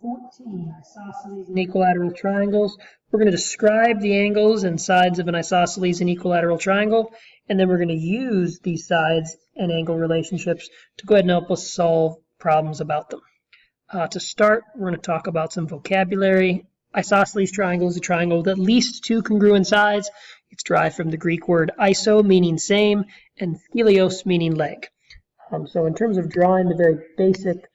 14, isosceles and equilateral triangles. We're going to describe the angles and sides of an isosceles and equilateral triangle, and then we're going to use these sides and angle relationships to go ahead and help us solve problems about them. To start, we're going to talk about some vocabulary. Isosceles triangle is a triangle with at least two congruent sides. It's derived from the Greek word iso, meaning same, and skelios, meaning leg. So in terms of drawing the very basic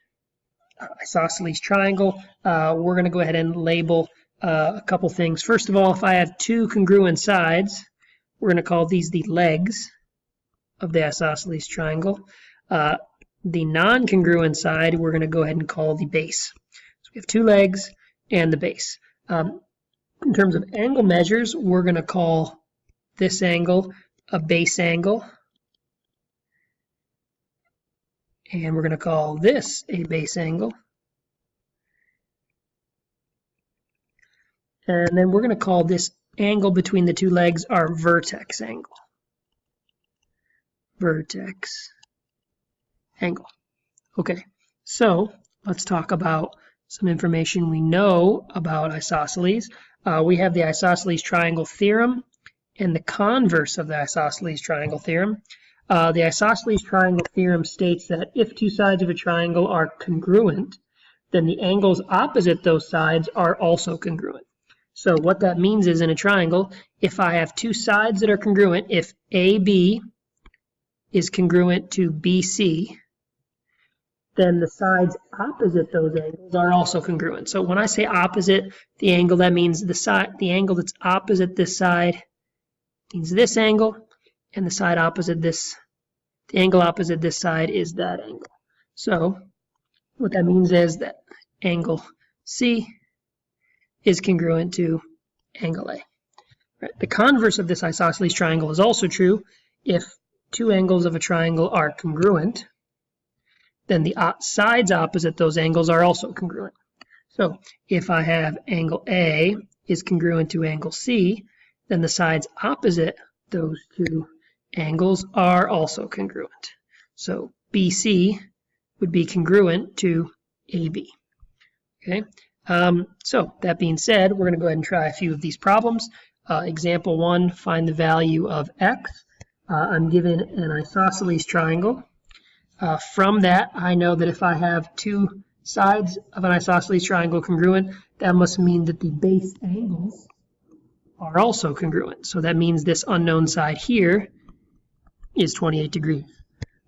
isosceles triangle, we're going to go ahead and label a couple things. First of all, if I have two congruent sides, we're going to call these the legs of the isosceles triangle. The non-congruent side, we're going to go ahead and call the base. So we have two legs and the base. In terms of angle measures, we're going to call this angle a base angle. And we're going to call this a base angle. And then we're going to call this angle between the two legs our vertex angle. Vertex angle. Okay, so let's talk about some information we know about isosceles. We have the isosceles triangle theorem and the converse of the isosceles triangle theorem. The isosceles triangle theorem states that if two sides of a triangle are congruent, then the angles opposite those sides are also congruent. So what that means is in a triangle, if I have two sides that are congruent, if AB is congruent to BC, then the sides opposite those angles are also congruent. So when I say opposite the angle, that means the angle that's opposite this side means this angle, and the side opposite this, the angle opposite this side is that angle. So what that means is that angle C is congruent to angle A. Right. The converse of this isosceles triangle is also true. If two angles of a triangle are congruent, then the sides opposite those angles are also congruent. So if I have angle A is congruent to angle C, then the sides opposite those two angles are also congruent. So BC would be congruent to AB. Okay. So that being said, we're going to go ahead and try a few of these problems. Example 1, find the value of x. I'm given an isosceles triangle. From that, I know that if I have two sides of an isosceles triangle congruent, that must mean that the base angles are also congruent. So that means this unknown side here is 28 degrees.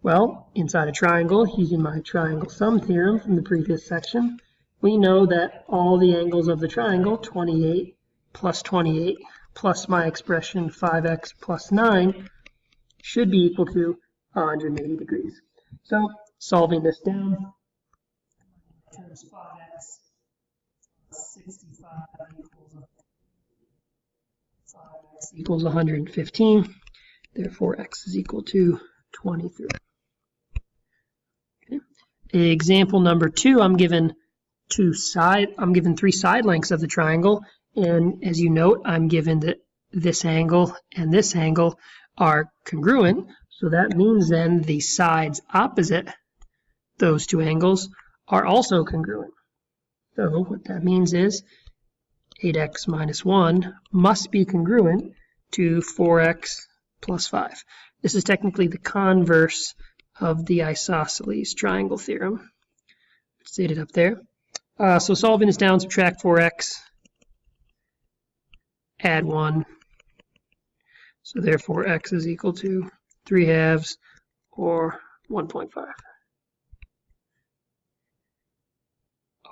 Well, inside a triangle, using my triangle sum theorem from the previous section, we know that all the angles of the triangle, 28 plus my expression 5x plus 9, should be equal to 180 degrees. So solving this down, times 5x plus 65 equals 115. Therefore, x is equal to 23. Okay. Example number 2, I'm given three side lengths of the triangle, and as you note, I'm given that this angle and this angle are congruent. So that means then the sides opposite those two angles are also congruent. So what that means is 8x minus 1 must be congruent to 4x plus 5. This is technically the converse of the isosceles triangle theorem. It's stated up there. So solving this down, subtract 4x, add 1. So therefore x is equal to 3/2 or 1.5.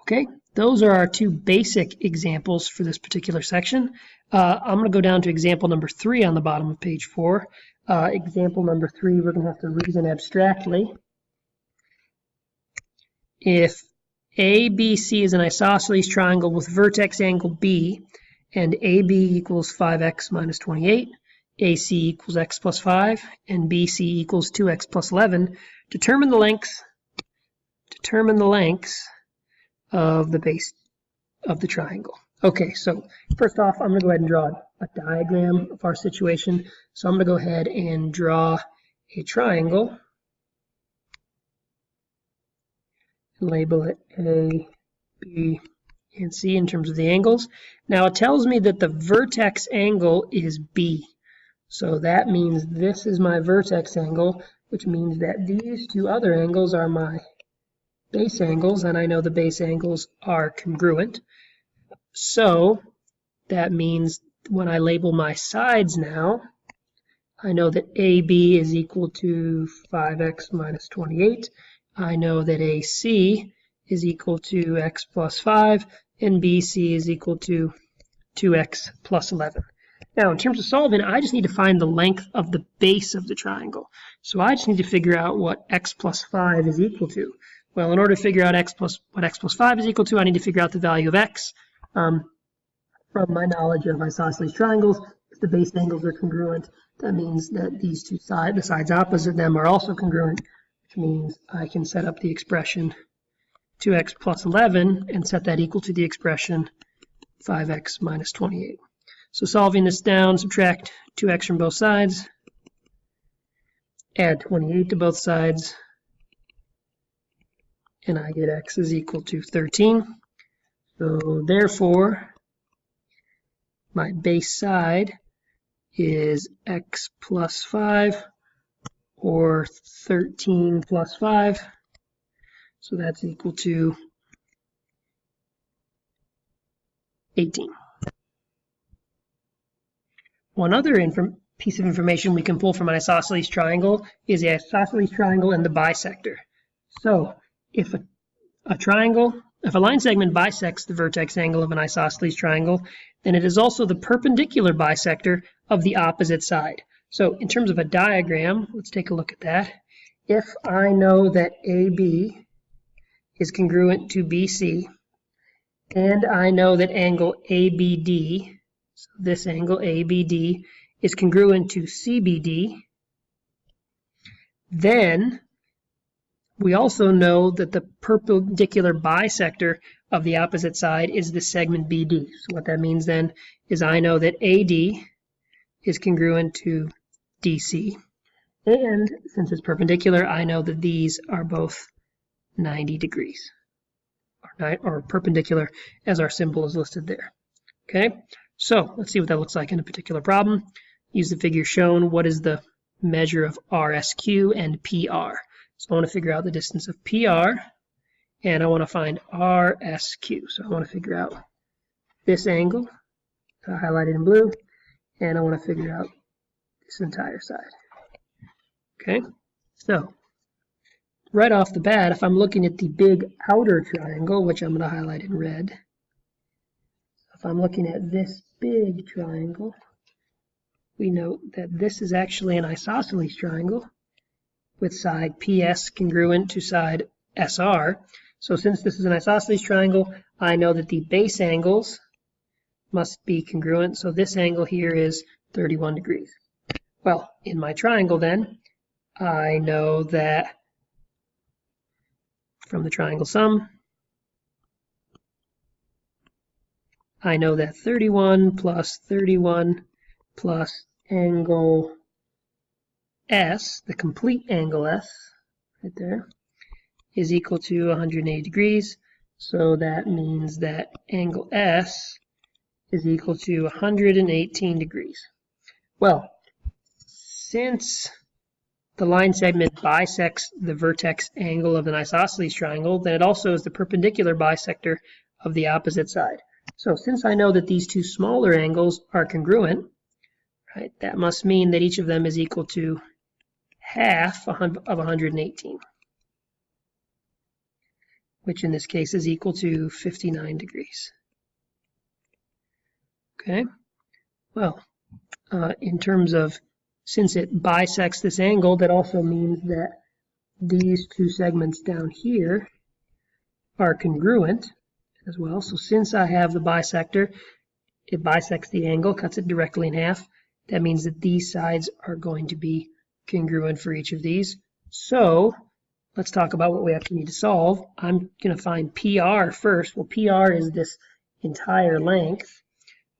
Okay, those are our two basic examples for this particular section. I'm going to go down to example number 3 on the bottom of page 4. Example number 3, we're going to have to reason abstractly. If ABC is an isosceles triangle with vertex angle B, and AB equals 5x minus 28, AC equals x plus 5, and BC equals 2x plus 11, determine the lengths of the base of the triangle. Okay, so first off, I'm going to go ahead and draw a diagram of our situation. So I'm going to go ahead and draw a triangle and label it A, B, and C in terms of the angles. Now it tells me that the vertex angle is B. So that means this is my vertex angle, which means that these two other angles are my base angles, and I know the base angles are congruent. So that means when I label my sides now, I know that AB is equal to 5x minus 28. I know that AC is equal to x plus 5, and BC is equal to 2x plus 11. Now, in terms of solving, I just need to find the length of the base of the triangle. So I just need to figure out what x plus 5 is equal to. Well, in order to figure out what x plus 5 is equal to, I need to figure out the value of x. From my knowledge of isosceles triangles, if the base angles are congruent, that means that these two sides, the sides opposite them, are also congruent, which means I can set up the expression 2x plus 11 and set that equal to the expression 5x minus 28. So solving this down, subtract 2x from both sides, add 28 to both sides, and I get x is equal to 13. So therefore, my base side is x plus 5, or 13 plus 5. So that's equal to 18. One other piece of information we can pull from an isosceles triangle is the isosceles triangle and the bisector. So if if a line segment bisects the vertex angle of an isosceles triangle, then it is also the perpendicular bisector of the opposite side. So in terms of a diagram, let's take a look at that. If I know that AB is congruent to BC, and I know that angle ABD, so this angle ABD, is congruent to CBD, then we also know that the perpendicular bisector of the opposite side is the segment BD. So what that means then is I know that AD is congruent to DC. And since it's perpendicular, I know that these are both 90 degrees, or perpendicular as our symbol is listed there. Okay, so let's see what that looks like in a particular problem. Use the figure shown. What is the measure of RSQ and PR? So I want to figure out the distance of PR, and I want to find RSQ. So I want to figure out this angle, highlighted in blue, and I want to figure out this entire side. Okay, so right off the bat, if I'm looking at the big outer triangle, which I'm going to highlight in red, if I'm looking at this big triangle, we note that this is actually an isosceles triangle with side PS congruent to side SR. So since this is an isosceles triangle, I know that the base angles must be congruent. So this angle here is 31 degrees. Well, in my triangle then, I know that from the triangle sum, I know that 31 plus angle S, the complete angle S, right there, is equal to 180 degrees. So that means that angle S is equal to 118 degrees. Well, since the line segment bisects the vertex angle of an isosceles triangle, then it also is the perpendicular bisector of the opposite side. So since I know that these two smaller angles are congruent, right, that must mean that each of them is equal to half of 118, which in this case is equal to 59 degrees. Okay, well, in terms of, since it bisects this angle, that also means that these two segments down here are congruent as well. So since I have the bisector, it bisects the angle, cuts it directly in half. That means that these sides are going to be congruent for each of these. So let's talk about what we actually need to solve. I'm going to find PR first. Well, PR is this entire length.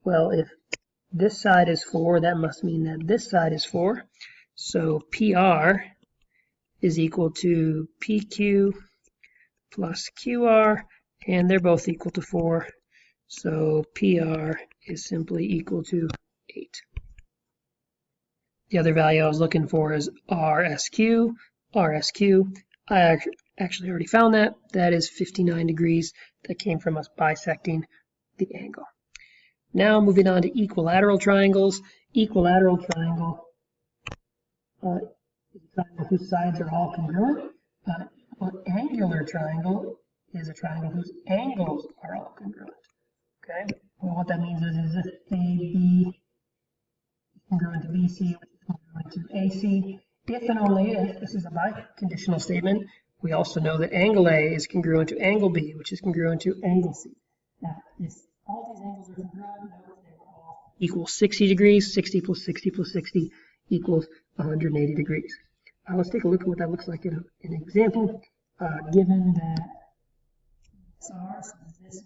Well, if this side is 4, that must mean that this side is 4. So PR is equal to PQ plus QR, and they're both equal to 4. So PR is simply equal to 8. The other value I was looking for is RSQ. RSQ, I actually already found that. That is 59 degrees. That came from us bisecting the angle. Now moving on to equilateral triangles. Equilateral triangle is a triangle whose sides are all congruent. An angular triangle is a triangle whose angles are all congruent. Okay, well, what that means is if AB is congruent to BC, which is congruent to AC, if and only if, this is a biconditional statement, we also know that angle A is congruent to angle B, which is congruent to angle C. Now, if all these angles are congruent, notice they will all equal 60 degrees. 60 plus 60 plus 60 equals 180 degrees. Let's take a look at what that looks like in an example. Given that SR, so this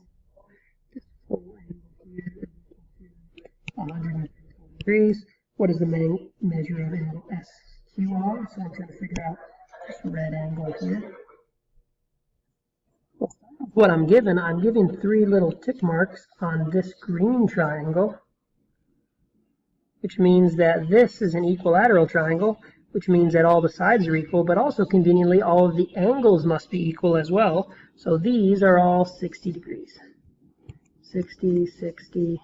whole angle here is equal to 180 degrees. What is the measure of angle SQR? So I'm trying to figure out this red angle here. What I'm giving 3 little tick marks on this green triangle, which means that this is an equilateral triangle, which means that all the sides are equal, but also conveniently all of the angles must be equal as well. So these are all 60 degrees. 60, 60,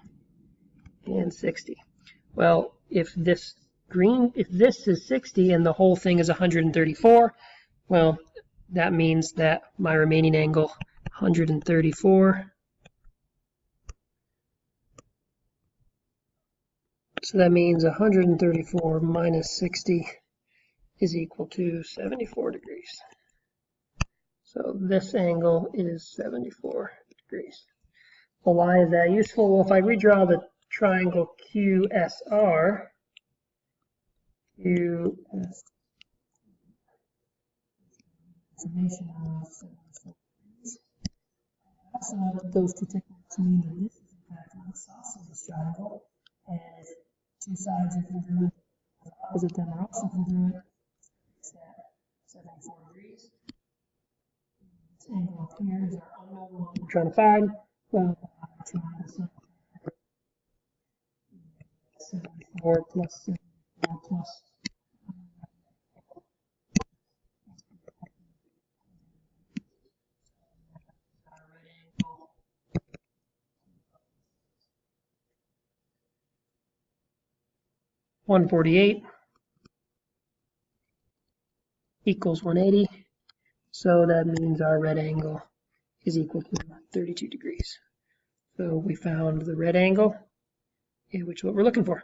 and 60. Well, if this is 60 and the whole thing is 134, well, that means that my remaining angle, 134. So that means 134 minus 60 is equal to 74 degrees. So this angle is 74 degrees. Well, why is that useful? Well, if I redraw the triangle QSR, also know that those two tick marks mean that this is in fact an isosceles triangle, and if two sides are congruent, the opposite them are also congruent, it's at 74 degrees. This angle up here is our unknown one we're trying to find. Well, triangle 74 plus 74 plus 148 equals 180. So that means our red angle is equal to 32 degrees. So we found the red angle, which is what we're looking for.